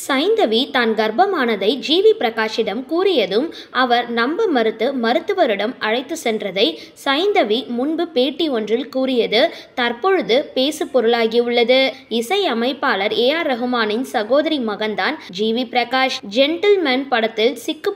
சைந்தவி தான் கர்ப்பமானதை ஜிவி பிரகாஷிடம் கூறியதும் அவர் நம்ப மறுத்து மருத்துவரிடம் அழைத்து சென்றதை சைந்தவி முன்பு பேட்டி ஒன்றில் கூறியது தற்பொழுது பேசு பொருளாகியுள்ளது. இசை அமைப்பாளர் AR ரஹ்மானின் சகோதரி மகன்தான் ஜிவி பிரகாஷ். ஜென்டில்மேன் படத்தில் சிக்கு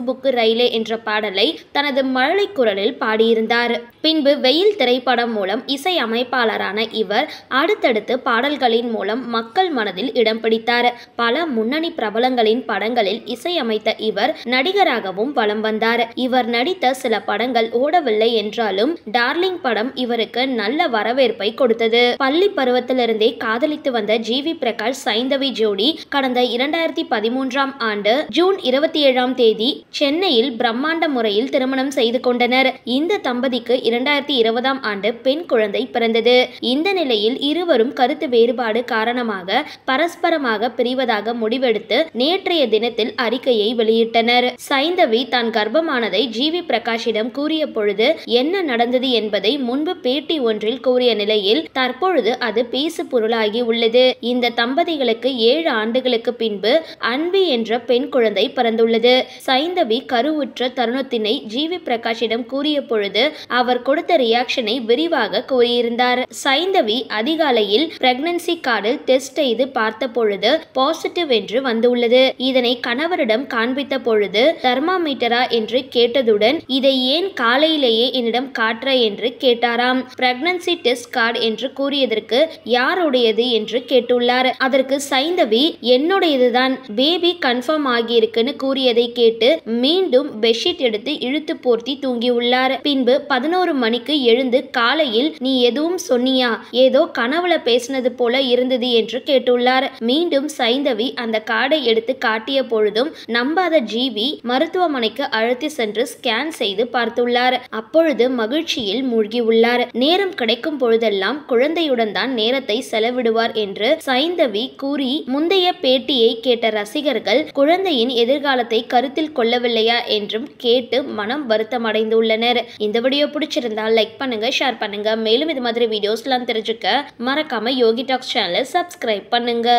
புக்கு ரயிலே என்ற பாடலை தனது மழலை குரலில் பாடியிருந்தார். பின்பு வெயில் திரைப்படம் மூலம் இசை அமைப்பாளரான இவர் அடுத்தடுத்து பாடல்களின் மூலம் மக்கள் மனதில் இடம் பிடித்தார். பல முன்னணி பிரபலங்களின் படங்களில் இசையமைத்த இவர் நடிகராகவும் வலம் வந்தார். இவர் நடித்த சில படங்கள் ஓடவில்லை என்றாலும் டார்லிங் படம் இவருக்கு நல்ல வரவேற்பை கொடுத்தது. பள்ளி பருவத்திலிருந்தே காதலித்து வந்த ஜிவி பிரகாஷ் சைந்தவி ஜோடி கடந்த 2013ஆம் ஆண்டு ஜூன் 27ஆம் தேதி சென்னையில் பிரம்மாண்ட முறையில் திருமணம் செய்து கொண்டனர். இந்த தம்பதிக்கு 2020ஆம் ஆண்டு பெண் குழந்தை பிறந்தது. இந்த நிலையில் இருவரும் கருத்து வேறுபாடு காரணமாக பரஸ்பரமாக பிரிவதாக முடிவெடுத்து நேற்றைய தினத்தில் அறிக்கையை வெளியிட்டனர். சைந்தவி தான் கர்ப்பமானதை ஜிவி பிரகாஷிடம் கூறிய பொழுது என்ன நடந்தது என்பதை முன்பு பேட்டி ஒன்றில் கூறிய நிலையில் தற்பொழுது அது பேசு பொருளாகி உள்ளது. இந்த தம்பதிகளுக்கு 7 ஆண்டுகளுக்கு பின்பு அன்பி என்ற பெண் குழந்தை பிறந்துள்ளது. சைந்தவி கருவுற்ற தருணத்தினை ஜிவி பிரகாஷிடம் கூறிய பொழுது அவர் கொடுத்த ரியாக்ஷனை விரிவாக கூறியிருந்தார். சைந்தவி அதிகாலையில் பிரெக்னன்சி கார்டில் டெஸ்ட் செய்து பார்த்த பொழுது பாசிட்டிவ் என்று வந்துள்ளது. இதனை கணவரிடம் காண்பித்த பொழுது தெர்மாமீட்டரா என்று கேட்டதுடன் இதை ஏன் காலையிலேயே என்னிடம் காட்டுற என்று கேட்டாராம். பிரெக்னன்சி டெஸ்ட் கார்டு என்று கூறியதற்கு யாருடையது என்று கேட்டுள்ளார். அதற்கு சைந்தவி என்னுடையதுதான், பேபி கன்ஃபார்ம் ஆகியிருக்குன்னு கூறியதை கேட்டு மீண்டும் பெட்ஷீட் எடுத்து இழுத்து போர்த்தி தூங்கியுள்ளார். பின்பு 11 மணிக்கு எழுந்து காலையில் நீ எதுவும் சொன்னியா, ஏதோ கனவுல பேசினது போல இருந்தது என்று கேட்டுள்ளார். மீண்டும் சைந்தவி அந்த கார்டை எடுத்து காட்டிய பொழுதும் நம்பாத ஜிவி மருத்துவமனைக்கு அழைத்து சென்று ஸ்கேன் செய்து பார்த்துள்ளார். அப்பொழுது மகிழ்ச்சியில் மூழ்கியுள்ளார். நேரம் கிடைக்கும் பொழுதெல்லாம் குழந்தையுடன் தான் நேரத்தை செலவிடுவார் என்று சைந்தவி கூறி முந்தைய பேட்டியை கேட்ட ரசிகர்கள் குழந்தையின் எதிர்காலத்தை கருத்தில் கொள்ளவில்லையா என்றும் கேட்டு மனம் வருத்தமடைந்துள்ளனர். இந்த வீடியோ பிடிச்சிருந்தால் லைக் பண்ணுங்க, ஷேர் பண்ணுங்க. மேலும் இது மாதிரி வீடியோஸ்லாம் தெரிஞ்சுக்க மறக்காம யோகி டாக்ஸ் சேனலை சப்ஸ்கிரைப் பண்ணுங்க.